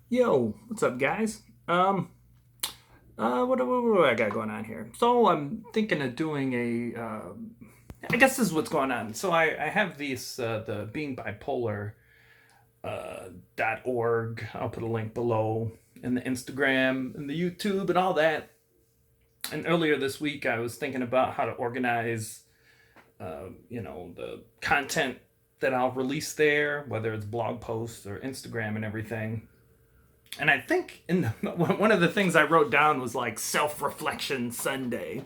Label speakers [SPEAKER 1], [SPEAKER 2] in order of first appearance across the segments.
[SPEAKER 1] Yo, what's up, guys? What I got going on here? So I'm thinking of doing I guess this is what's going on. So I have these the being bipolar .org. I'll put a link below, and the Instagram and the YouTube and all that. And earlier this week, I was thinking about how to organize, the content that I'll release there, whether it's blog posts or Instagram and everything. And I think one of the things I wrote down was like self-reflection Sunday,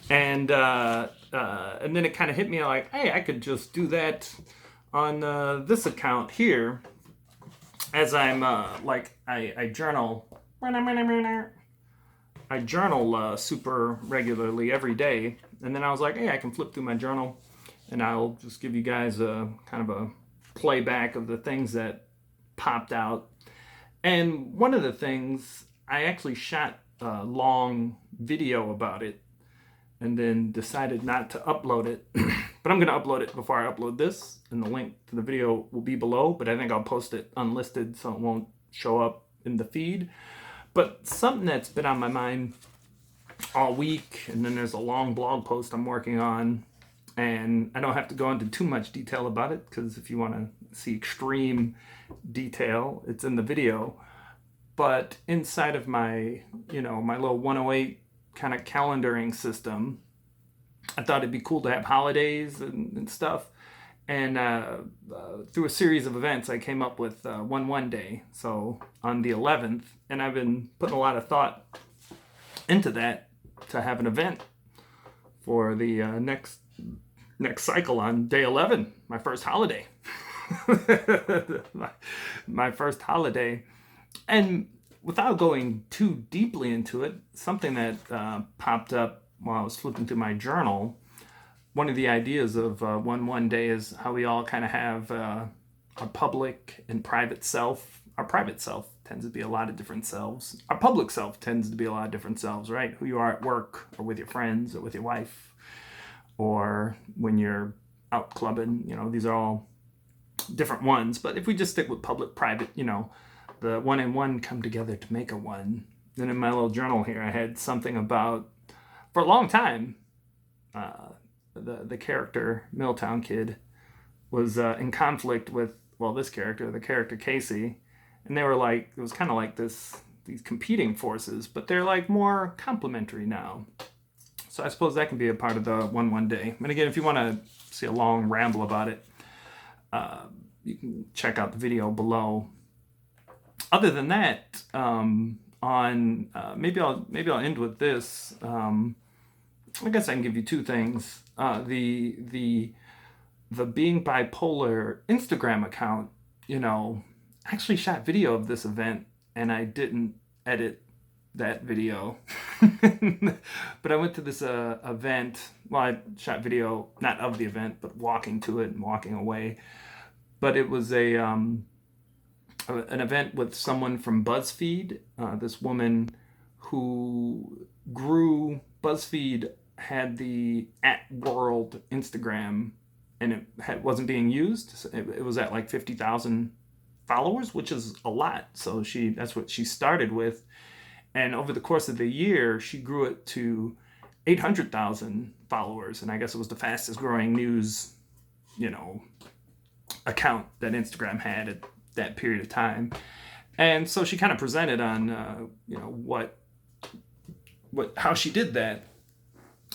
[SPEAKER 1] and then it kind of hit me like, hey, I could just do that on this account here, as I'm I journal. I journal super regularly every day, and then I was like, hey, I can flip through my journal, and I'll just give you guys a kind of a playback of the things that popped out. And one of the things, I actually shot a long video about it and then decided not to upload it. But I'm going to upload it before I upload this, and the link to the video will be below, but I think I'll post it unlisted so it won't show up in the feed. But something that's been on my mind all week, and then there's a long blog post I'm working on, and I don't have to go into too much detail about it because if you want to see extreme detail, it's in the video. But inside of my, my little 108 kind of calendaring system, I thought it'd be cool to have holidays and stuff. And through a series of events, I came up with 1 day. So on the 11th, and I've been putting a lot of thought into that to have an event for the next cycle on day 11, my first holiday. my first holiday. And without going too deeply into it, something that popped up while I was flipping through my journal, one of the ideas of 1 day is how we all kind of have our public and private self. Our private self tends to be a lot of different selves. Our public self tends to be a lot of different selves, right? Who you are at work or with your friends or with your wife or when you're out clubbing, these are all different ones. But if we just stick with public, private, the one and one come together to make a one. Then in my little journal here, I had something about, for a long time, the character Milltown Kid was in conflict with, well, this character, the character Casey, and they were like, it was kind of like these competing forces, but they're like more complementary now. So I suppose that can be a part of the 1 day. And again, if you want to see a long ramble about it, you can check out the video below. Other than that, on maybe I'll end with this. I guess I can give you two things. The being bipolar Instagram account, actually shot video of this event, and I didn't edit that video. But I went to this event. Well, I shot video not of the event, but walking to it and walking away. But it was an event with someone from BuzzFeed. This woman who BuzzFeed had the @world Instagram, and wasn't being used. So it was at like 50,000 followers, which is a lot. So that's what she started with, and over the course of the year, she grew it to 800,000 followers, and I guess it was the fastest growing news, account that Instagram had at that period of time. And so she kind of presented on, how she did that.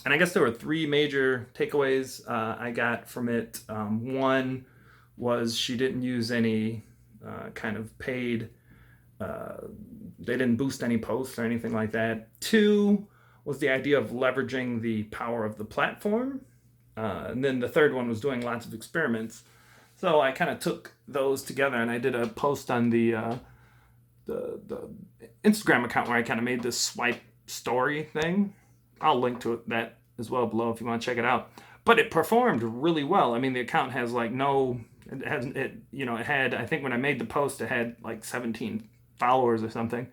[SPEAKER 1] And I guess there were three major takeaways I got from it. One was she didn't use any kind of paid, they didn't boost any posts or anything like that. Two was the idea of leveraging the power of the platform. And then the third one was doing lots of experiments. So I kind of took those together, and I did a post on the Instagram account where I kind of made this swipe story thing. I'll link to that as well below if you want to check it out. But it performed really well. I mean, the account has like it had, I think when I made the post, it had like 17 followers or something.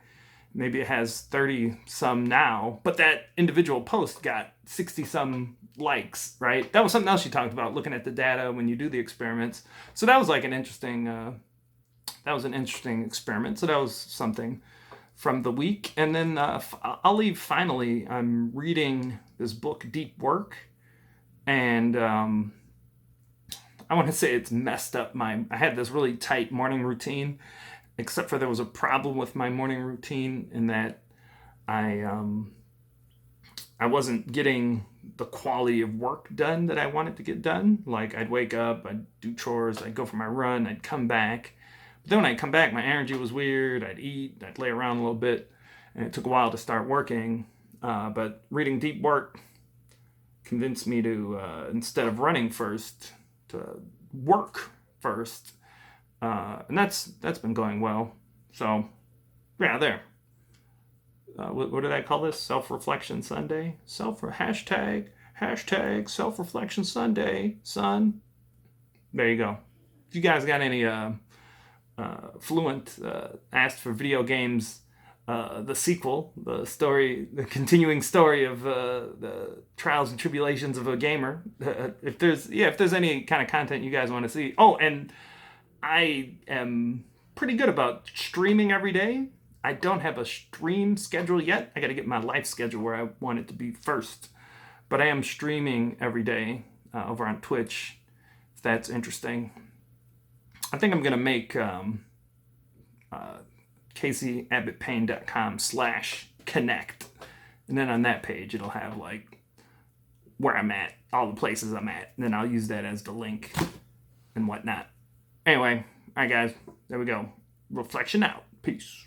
[SPEAKER 1] Maybe it has 30 some now, but that individual post got 60 some likes, right? That was something else she talked about, looking at the data when you do the experiments. So that was like an interesting that was an interesting experiment. So that was something from the week. And then I'll leave finally. I'm reading this book, Deep Work. And I want to say it's messed up I had this really tight morning routine, except for there was a problem with my morning routine in that I wasn't getting the quality of work done that I wanted to get done. Like I'd wake up, I'd do chores, I'd go for my run, I'd come back. But then when I'd come back, my energy was weird. I'd eat, I'd lay around a little bit, and it took a while to start working. But reading Deep Work convinced me to, instead of running first, to work first. And that's been going well. So, yeah, there. What did I call this? Self-reflection Sunday? Hashtag self-reflection Sunday, son. There you go. If you guys got any Fluent asked for video games, the sequel, the continuing story of the trials and tribulations of a gamer. If there's any kind of content you guys want to see. Oh, and I am pretty good about streaming every day. I don't have a stream schedule yet. I got to get my life schedule where I want it to be first. But I am streaming every day over on Twitch, if that's interesting. I think I'm going to make CaseyAbbottPayne.com/connect. And then on that page, it'll have like where I'm at, all the places I'm at. And then I'll use that as the link and whatnot. Anyway, all right, guys, there we go. Reflection out. Peace.